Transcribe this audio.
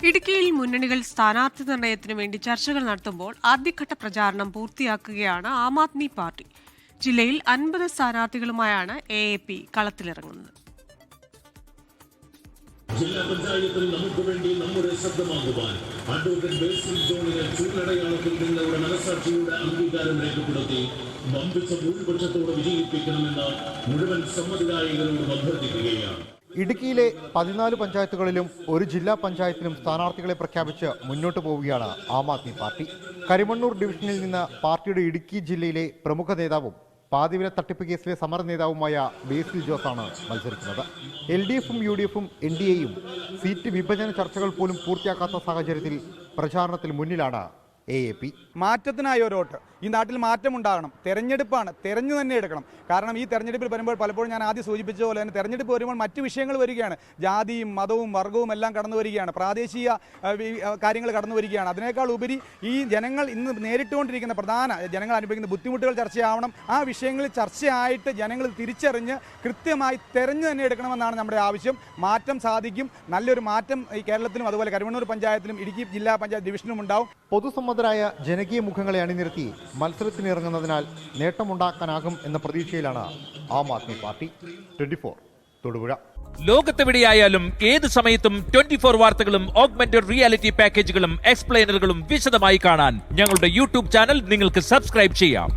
ഇടുക്കിയിൽ മുന്നണികൾ സ്ഥാനാർത്ഥി നിർണയത്തിനു വേണ്ടി ചർച്ചകൾ നടത്തുമ്പോൾ ആദ്യഘട്ട പ്രചാരണം പൂർത്തിയാക്കുകയാണ് ആം ആദ്മി പാർട്ടി. ജില്ലയിൽ 50 സ്ഥാനാർത്ഥികളുമായാണ് AAP കളത്തിലിറങ്ങുന്നത്. ജില്ലാ പഞ്ചായത്തിൽ നമുക്ക് വേണ്ടി നമ്മുടെ ശബ്ദമാകുവാൻ അഡ്വക്കേറ്റ് ബേസിൽ ജോണിനെ ചൂടടയാളത്തിൽ നിങ്ങളുടെ മനസാക്ഷിയുടെ അംഗീകാരം രേഖപ്പെടുത്തി വമ്പിച്ച ഭൂരിപക്ഷത്തോടെ വിജയിപ്പിക്കണമെന്ന് മുഴുവൻ സമ്മതിദായകരോടും അഭ്യർത്ഥിക്കുകയാണ്. ഇടുക്കിയിലെ 14 പഞ്ചായത്തുകളിലും ഒരു ജില്ലാ പഞ്ചായത്തിലും സ്ഥാനാർത്ഥികളെ പ്രഖ്യാപിച്ച് മുന്നോട്ട് പോവുകയാണ് ആം ആദ്മി പാർട്ടി. കരിമണ്ണൂർ ഡിവിഷനിൽ നിന്ന് പാർട്ടിയുടെ ഇടുക്കി ജില്ലയിലെ പ്രമുഖ നേതാവും പാതിവില തട്ടിപ്പ് കേസിലെ സമര നേതാവുമായ ബേസിൽ ജോസാണ് മത്സരിക്കുന്നത്. LDFും UDFും NDAയും സീറ്റ് വിഭജന ചർച്ചകൾ പോലും പൂർത്തിയാക്കാത്ത സാഹചര്യത്തിൽ പ്രചാരണത്തിൽ മുന്നിലാണ് AAP. മാറ്റത്തിനായ ഒരു വോട്ട്. ഈ നാട്ടിൽ മാറ്റമുണ്ടാകണം. തെരഞ്ഞെടുപ്പാണ്, തെരഞ്ഞു തന്നെ എടുക്കണം. കാരണം ഈ തെരഞ്ഞെടുപ്പിൽ വരുമ്പോൾ പലപ്പോഴും ഞാൻ ആദ്യം സൂചിപ്പിച്ച പോലെ തന്നെ തെരഞ്ഞെടുപ്പ് വരുമ്പോൾ മറ്റു വിഷയങ്ങൾ വരികയാണ്. ജാതിയും മതവും വർഗവും എല്ലാം കടന്നു വരികയാണ്. പ്രാദേശിക കാര്യങ്ങൾ കടന്നു വരികയാണ്. അതിനേക്കാൾ ഉപരി ഈ ജനങ്ങൾ ഇന്ന് നേരിട്ടുകൊണ്ടിരിക്കുന്ന ജനങ്ങൾ അനുഭവിക്കുന്ന ബുദ്ധിമുട്ടുകൾ ചർച്ചയാവണം. ആ വിഷയങ്ങളിൽ ചർച്ചയായിട്ട് ജനങ്ങൾ തിരിച്ചറിഞ്ഞ് കൃത്യമായി തെരഞ്ഞു തന്നെ എടുക്കണമെന്നാണ് നമ്മുടെ ആവശ്യം. മാറ്റം സാധിക്കും. നല്ലൊരു മാറ്റം ഈ കേരളത്തിലും അതുപോലെ കരിമണ്ണൂർ പഞ്ചായത്തിലും ഇടുക്കി ജില്ലാ പഞ്ചായത്ത് ഡിവിഷനും ഉണ്ടാവും. പൊതുസമ്മതരായ ജനകീയ മുഖങ്ങളെ അണിനിരത്തി മത്സരത്തിനിറങ്ങുന്നതിനാൽ നേട്ടമുണ്ടാക്കാനാകും എന്ന പ്രതീക്ഷയിലാണ് ആം ആദ്മി പാർട്ടി. 24 തൊടുപുഴ. ലോകത്തെവിടെയായാലും ഏത് സമയത്തും 24 വാർത്തകളും ഓഗ്മെന്റഡ് റിയാലിറ്റി പാക്കേജുകളും എക്സ്പ്ലെയിനറുകളും വിശദമായി കാണാൻ ഞങ്ങളുടെ YouTube ചാനൽ നിങ്ങൾക്ക് സബ്സ്ക്രൈബ് ചെയ്യാം.